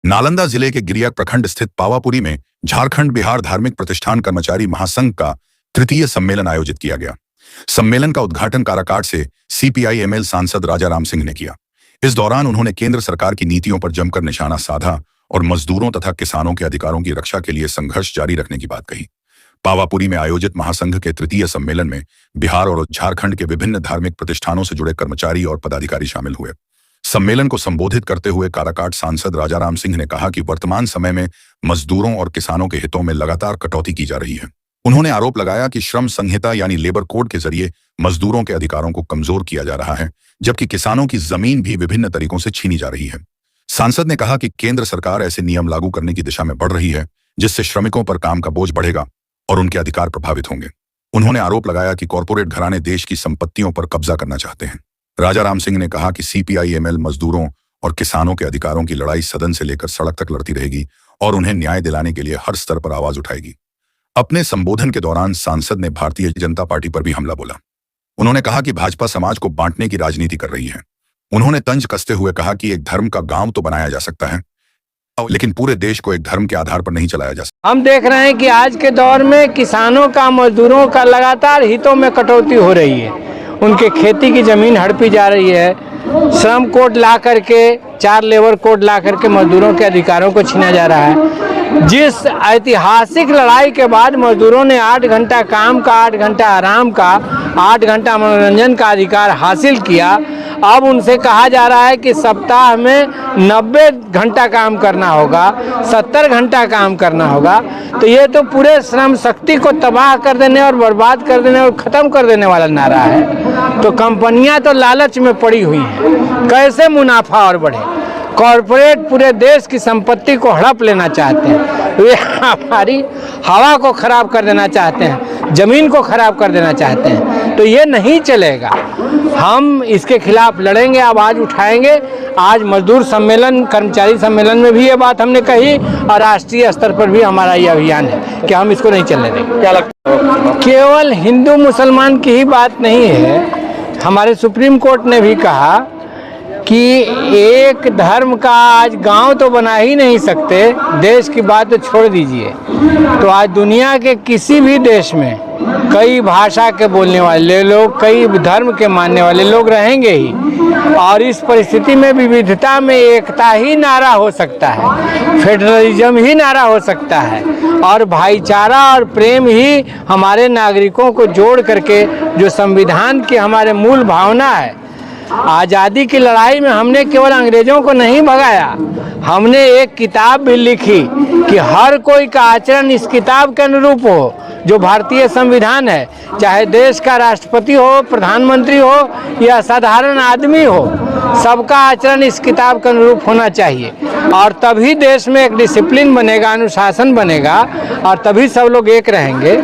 नालंदा जिले के गिरिया प्रखंड स्थित पावापुरी में झारखंड बिहार धार्मिक प्रतिष्ठान कर्मचारी महासंघ का तृतीय सम्मेलन आयोजित किया गया। सम्मेलन का उद्घाटन काराकाट से सीपीआई-एमएल सांसद राजा राम सिंह ने किया। इस दौरान उन्होंने केंद्र सरकार की नीतियों पर जमकर निशाना साधा और मजदूरों तथा किसानों के अधिकारों की रक्षा के लिए संघर्ष जारी रखने की बात कही। पावापुरी में आयोजित महासंघ के तृतीय सम्मेलन में बिहार और झारखंड के विभिन्न धार्मिक प्रतिष्ठानों से जुड़े कर्मचारी और पदाधिकारी शामिल हुए। सम्मेलन को संबोधित करते हुए काराकाट सांसद राजा राम सिंह ने कहा कि वर्तमान समय में मजदूरों और किसानों के हितों में लगातार कटौती की जा रही है। उन्होंने आरोप लगाया कि श्रम संहिता यानी लेबर कोड के जरिए मजदूरों के अधिकारों को कमजोर किया जा रहा है, जबकि किसानों की जमीन भी विभिन्न तरीकों से छीनी जा रही है। सांसद ने कहा कि केंद्र सरकार ऐसे नियम लागू करने की दिशा में बढ़ रही है, जिससे श्रमिकों पर काम का बोझ बढ़ेगा और उनके अधिकार प्रभावित होंगे। उन्होंने आरोप लगाया कि कॉरपोरेट घराने देश की संपत्तियों पर कब्जा करना चाहते हैं। राजा राम सिंह ने कहा कि सीपीआई-एमएल मजदूरों और किसानों के अधिकारों की लड़ाई सदन से लेकर सड़क तक लड़ती रहेगी और उन्हें न्याय दिलाने के लिए हर स्तर पर आवाज उठाएगी। अपने संबोधन के दौरान सांसद ने भारतीय जनता पार्टी पर भी हमला बोला। उन्होंने कहा कि भाजपा समाज को बांटने की राजनीति कर रही है। उन्होंने तंज कसते हुए कहा कि एक धर्म का गांव तो बनाया जा सकता है, लेकिन पूरे देश को एक धर्म के आधार पर नहीं चलाया जा सकता। हम देख रहे हैं कि आज के दौर में किसानों का, मजदूरों का लगातार हितों में कटौती हो रही है। उनके खेती की जमीन हड़पी जा रही है। श्रम कोड ला करके, 4 लेबर कोड ला करके मजदूरों के अधिकारों को छीना जा रहा है। जिस ऐतिहासिक लड़ाई के बाद मजदूरों ने 8 घंटा काम का, 8 घंटा आराम का, 8 घंटा मनोरंजन का अधिकार हासिल किया, अब उनसे कहा जा रहा है कि सप्ताह में 90 घंटा काम करना होगा, 70 घंटा काम करना होगा। तो ये तो पूरे श्रम शक्ति को तबाह कर देने और बर्बाद कर देने और ख़त्म कर देने वाला नारा है। तो कंपनियां तो लालच में पड़ी हुई हैं, कैसे मुनाफा और बढ़े। कॉरपोरेट पूरे देश की संपत्ति को हड़प लेना चाहते हैं। वे हमारी हवा को खराब कर देना चाहते हैं, ज़मीन को खराब कर देना चाहते हैं। तो ये नहीं चलेगा। हम इसके खिलाफ लड़ेंगे, आवाज़ उठाएंगे। आज मजदूर सम्मेलन, कर्मचारी सम्मेलन में भी ये बात हमने कही और राष्ट्रीय स्तर पर भी हमारा ये अभियान है कि हम इसको नहीं चलने देंगे। क्या लगता है? केवल हिंदू मुसलमान की ही बात नहीं है। हमारे सुप्रीम कोर्ट ने भी कहा कि एक धर्म का आज गांव तो बना ही नहीं सकते, देश की बात तो छोड़ दीजिए। तो आज दुनिया के किसी भी देश में कई भाषा के बोलने वाले लोग, कई धर्म के मानने वाले लोग रहेंगे ही। और इस परिस्थिति में विविधता में एकता ही नारा हो सकता है, फेडरलिज्म ही नारा हो सकता है और भाईचारा और प्रेम ही हमारे नागरिकों को जोड़ करके, जो संविधान की हमारे मूल भावना है। आज़ादी की लड़ाई में हमने केवल अंग्रेजों को नहीं भगाया, हमने एक किताब भी लिखी कि हर कोई का आचरण इस किताब के अनुरूप हो, जो भारतीय संविधान है। चाहे देश का राष्ट्रपति हो, प्रधानमंत्री हो या साधारण आदमी हो, सबका आचरण इस किताब के अनुरूप होना चाहिए। और तभी देश में एक डिसिप्लिन बनेगा, अनुशासन बनेगा और तभी सब लोग एक रहेंगे।